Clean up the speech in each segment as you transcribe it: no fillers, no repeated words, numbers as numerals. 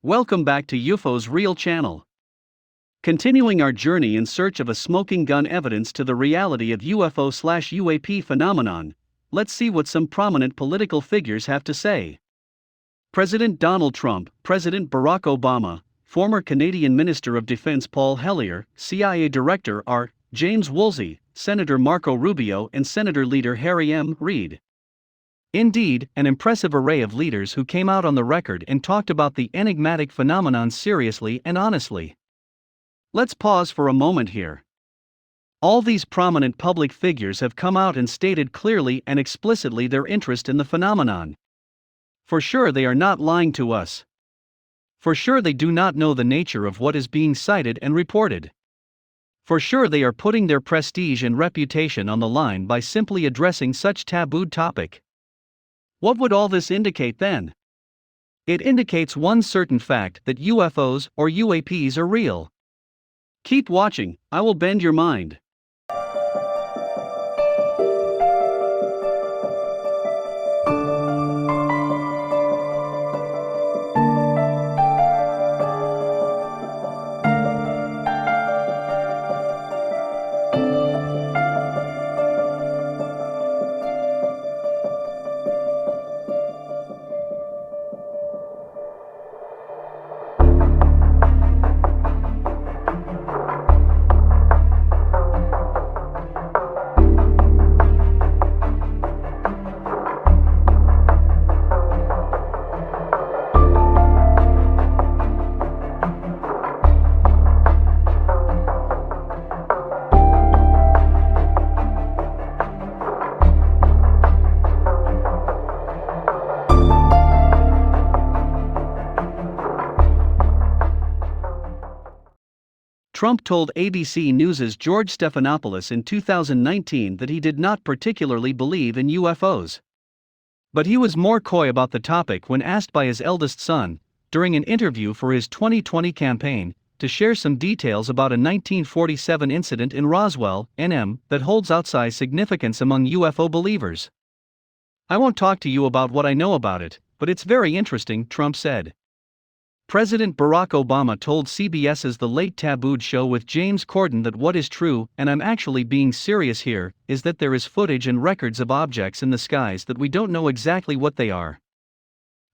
Welcome back to UFOs Real Channel. Continuing our journey in search of a smoking gun evidence to the reality of UFO/UAP phenomenon, let's see what some prominent political figures have to say. President Donald Trump, President Barack Obama, former Canadian Minister of Defense Paul Hellyer, CIA Director R. James Woolsey, Senator Marco Rubio and Senator Leader Harry M. Reid. Indeed, an impressive array of leaders who came out on the record and talked about the enigmatic phenomenon seriously and honestly. Let's pause for a moment here. All these prominent public figures have come out and stated clearly and explicitly their interest in the phenomenon. For sure they are not lying to us. For sure they do not know the nature of what is being cited and reported. For sure they are putting their prestige and reputation on the line by simply addressing such tabooed topic. What would all this indicate then? It indicates one certain fact that UFOs or UAPs are real. Keep watching, I will bend your mind. Trump told ABC News' George Stephanopoulos in 2019 that he did not particularly believe in UFOs. But he was more coy about the topic when asked by his eldest son, during an interview for his 2020 campaign, to share some details about a 1947 incident in Roswell, NM, that holds outsized significance among UFO believers. "I won't talk to you about what I know about it, but it's very interesting," Trump said. President Barack Obama told CBS's The Late Tabooed Show with James Corden that what is true, and I'm actually being serious here, is that there is footage and records of objects in the skies that we don't know exactly what they are.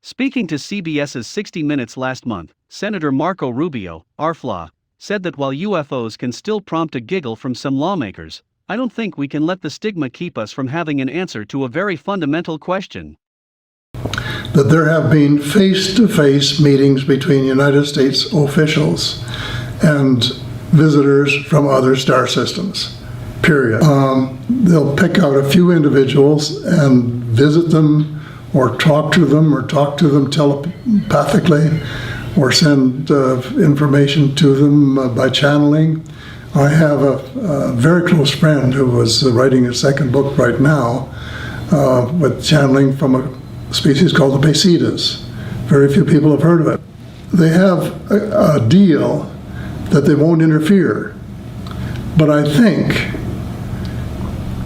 Speaking to CBS's 60 Minutes last month, Senator Marco Rubio, RFLA, said that while UFOs can still prompt a giggle from some lawmakers, I don't think we can let the stigma keep us from having an answer to a very fundamental question. That there have been face-to-face meetings between United States officials and visitors from other star systems, period. They'll pick out a few individuals and visit them or talk to them telepathically or send information to them by channeling. I have a very close friend who was writing a second book right now with channeling from a species called the Basidas. Very few people have heard of it. They have a deal that they won't interfere. But I think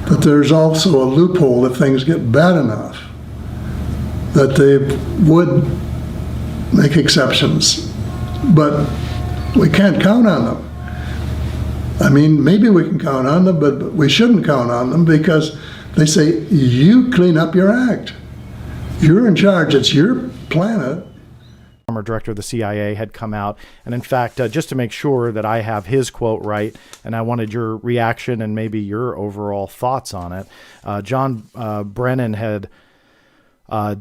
that there's also a loophole if things get bad enough that they would make exceptions. But we can't count on them. I mean, maybe we can count on them, but we shouldn't count on them because they say, you clean up your act. You're in charge. It's your planet. Former director of the CIA had come out, and in fact, just to make sure that I have his quote right, and I wanted your reaction and maybe your overall thoughts on it, John Brennan had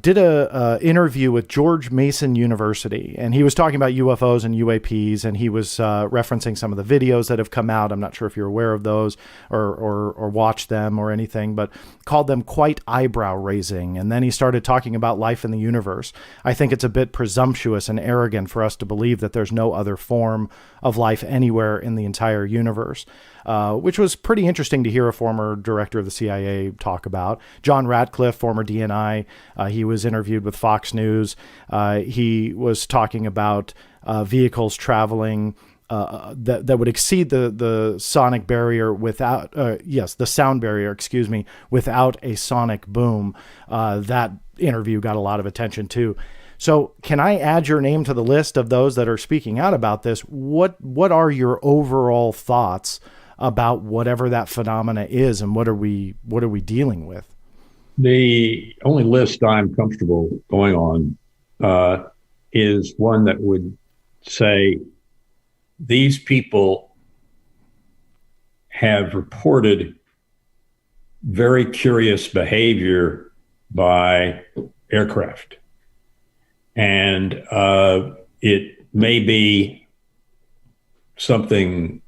did a interview with George Mason University, and he was talking about UFOs and UAPs, and he was referencing some of the videos that have come out. I'm not sure if you're aware of those or watched them or anything, but called them quite eyebrow-raising. And then he started talking about life in the universe. I think it's a bit presumptuous and arrogant for us to believe that there's no other form of life anywhere in the entire universe, which was pretty interesting to hear a former director of the CIA talk about. John Ratcliffe, former DNI, he was interviewed with Fox News. He was talking about vehicles traveling that would exceed the sonic barrier without, the sound barrier, without a sonic boom. That interview got a lot of attention too. So can I add your name to the list of those that are speaking out about this? What are your overall thoughts about whatever that phenomena is, and what are we dealing with? The only list I'm comfortable going on is one that would say these people have reported very curious behavior by aircraft. And it may be something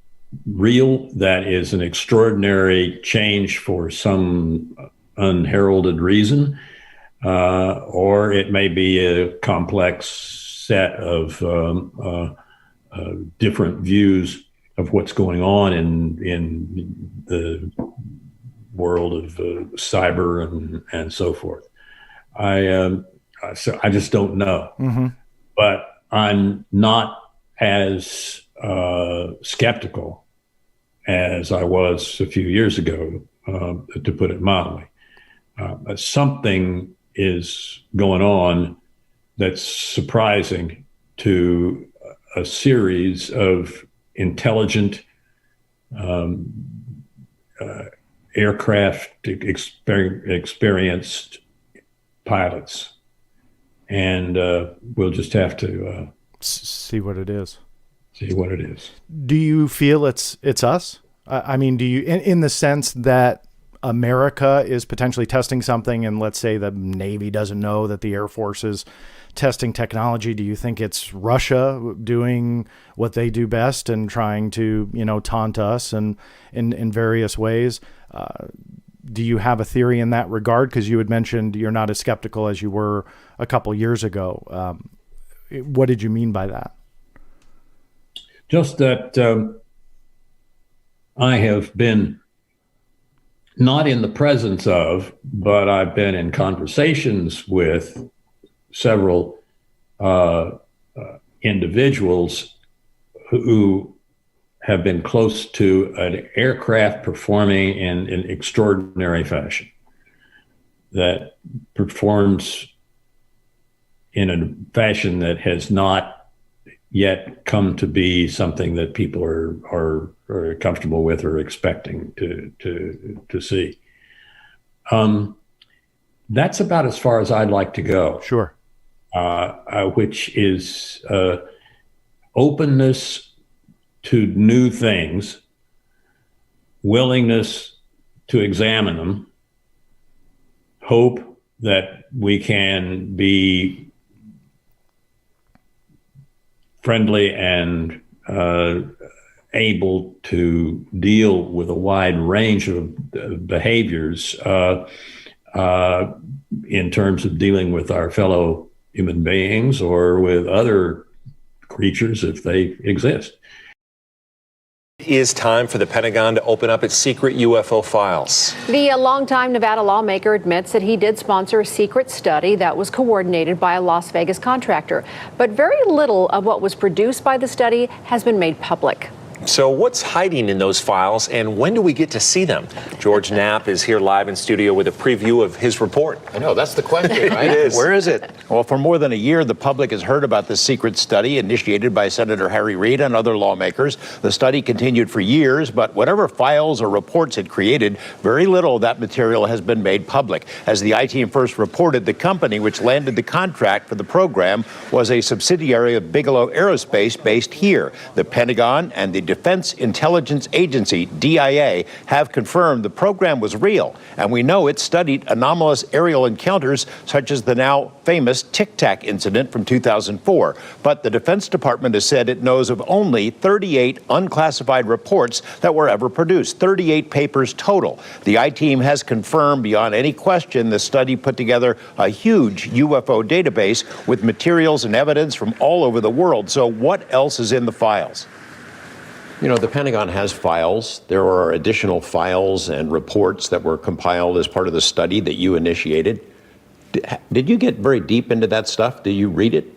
real that is an extraordinary change for some unheralded reason, or it may be a complex set of different views of what's going on in the world of cyber and so forth. So I just don't know. Mm-hmm. But I'm not as skeptical as I was a few years ago, to put it mildly. Something is going on that's surprising to a series of intelligent aircraft experienced pilots. And we'll just have to see what it is. See what it is. Do you feel it's us? I mean, do you, in the sense that America is potentially testing something, and let's say the Navy doesn't know that the Air Force is testing technology? Do you think it's Russia doing what they do best and trying to, taunt us and in various ways? Do you have a theory in that regard? Because you had mentioned you're not as skeptical as you were a couple years ago. What did you mean by that? Just that I have been not in the presence of, but I've been in conversations with several individuals who have been close to an aircraft performing in an extraordinary fashion, that performs in a fashion that has not yet come to be something that people are comfortable with or expecting to see. That's about as far as I'd like to go. Sure. Which is openness to new things, willingness to examine them, hope that we can be friendly and able to deal with a wide range of behaviors in terms of dealing with our fellow human beings or with other creatures if they exist. It is time for the Pentagon to open up its secret UFO files. The longtime Nevada lawmaker admits that he did sponsor a secret study that was coordinated by a Las Vegas contractor. But very little of what was produced by the study has been made public. So what's hiding in those files, and when do we get to see them? George Knapp is here live in studio with a preview of his report. I know, that's the question, right? It is. Where is it? Well, for more than a year, the public has heard about this secret study initiated by Senator Harry Reid and other lawmakers. The study continued for years, but whatever files or reports it created, very little of that material has been made public. As the I-Team first reported, the company which landed the contract for the program was a subsidiary of Bigelow Aerospace based here. The Pentagon and the Defense Intelligence Agency, DIA, have confirmed the program was real, and we know it studied anomalous aerial encounters such as the now famous Tic Tac incident from 2004. But the Defense Department has said it knows of only 38 unclassified reports that were ever produced, 38 papers total. The I-Team has confirmed beyond any question the study put together a huge UFO database with materials and evidence from all over the world. So what else is in the files? You know, the Pentagon has files. There are additional files and reports that were compiled as part of the study that you initiated. Did you get very deep into that stuff? Do you read it?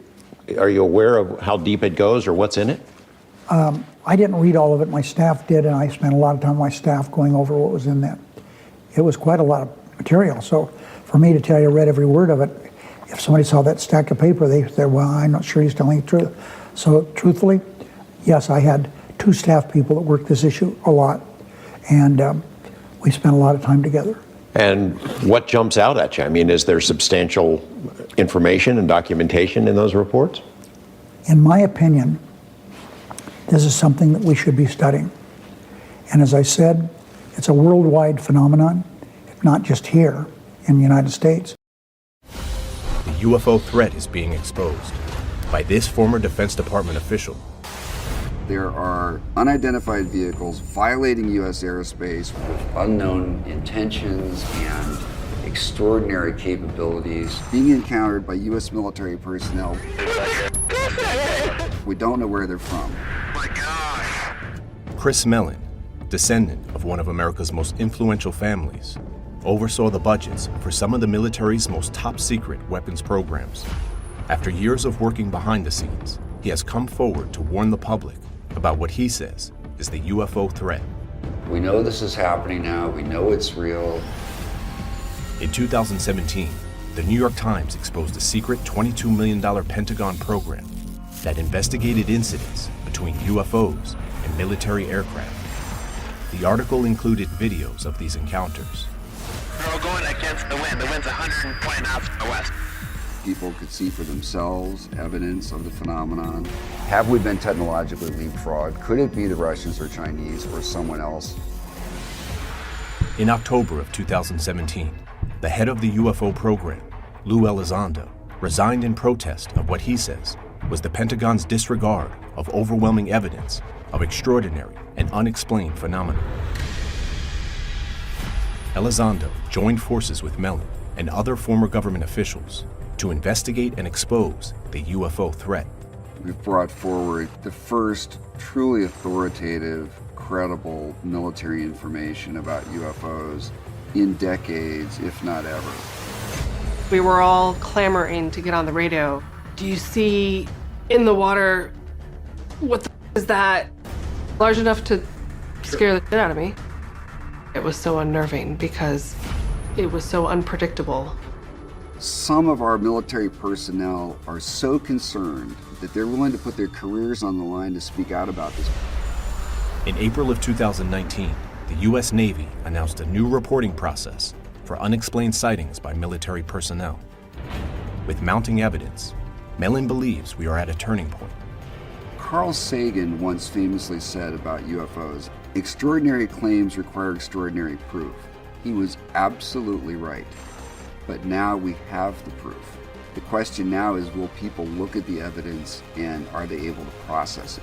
Are you aware of how deep it goes or what's in it? I didn't read all of it. My staff did, and I spent a lot of time with my staff going over what was in that. It was quite a lot of material. So for me to tell you I read every word of it, If somebody saw that stack of paper, they said, well, I'm not sure he's telling the truth. So truthfully, yes, I had 2 staff people that worked this issue a lot, and we spent a lot of time together. And what jumps out at you? I mean, is there substantial information and documentation in those reports? In my opinion, this is something that we should be studying. And as I said, it's a worldwide phenomenon, not just here in the United States. The UFO threat is being exposed by this former Defense Department official. There are unidentified vehicles violating U.S. airspace with unknown intentions and extraordinary capabilities being encountered by U.S. military personnel. We don't know where they're from. Chris Mellon, descendant of one of America's most influential families, oversaw the budgets for some of the military's most top-secret weapons programs. After years of working behind the scenes, he has come forward to warn the public about what he says is the UFO threat. We know this is happening now. We know it's real. In 2017, the New York Times exposed a secret $22 million Pentagon program that investigated incidents between UFOs and military aircraft. The article included videos of these encounters. We're going against the wind. The wind's 120 knots from the west. People could see for themselves evidence of the phenomenon. Have we been technologically leapfrogged? Could it be the Russians or Chinese or someone else? In October of 2017, the head of the UFO program, Lou Elizondo, resigned in protest of what he says was the Pentagon's disregard of overwhelming evidence of extraordinary and unexplained phenomena. Elizondo joined forces with Mellon and other former government officials to investigate and expose the UFO threat. We've brought forward the first truly authoritative, credible military information about UFOs in decades, if not ever. We were all clamoring to get on the radio. Do you see in the water, what the is that? Large enough to scare the shit out of me. It was so unnerving because it was so unpredictable. Some of our military personnel are so concerned that they're willing to put their careers on the line to speak out about this. In April of 2019, the U.S. Navy announced a new reporting process for unexplained sightings by military personnel. With mounting evidence, Mellon believes we are at a turning point. Carl Sagan once famously said about UFOs, "Extraordinary claims require extraordinary proof." He was absolutely right. But now we have the proof. The question now is, will people look at the evidence and are they able to process it?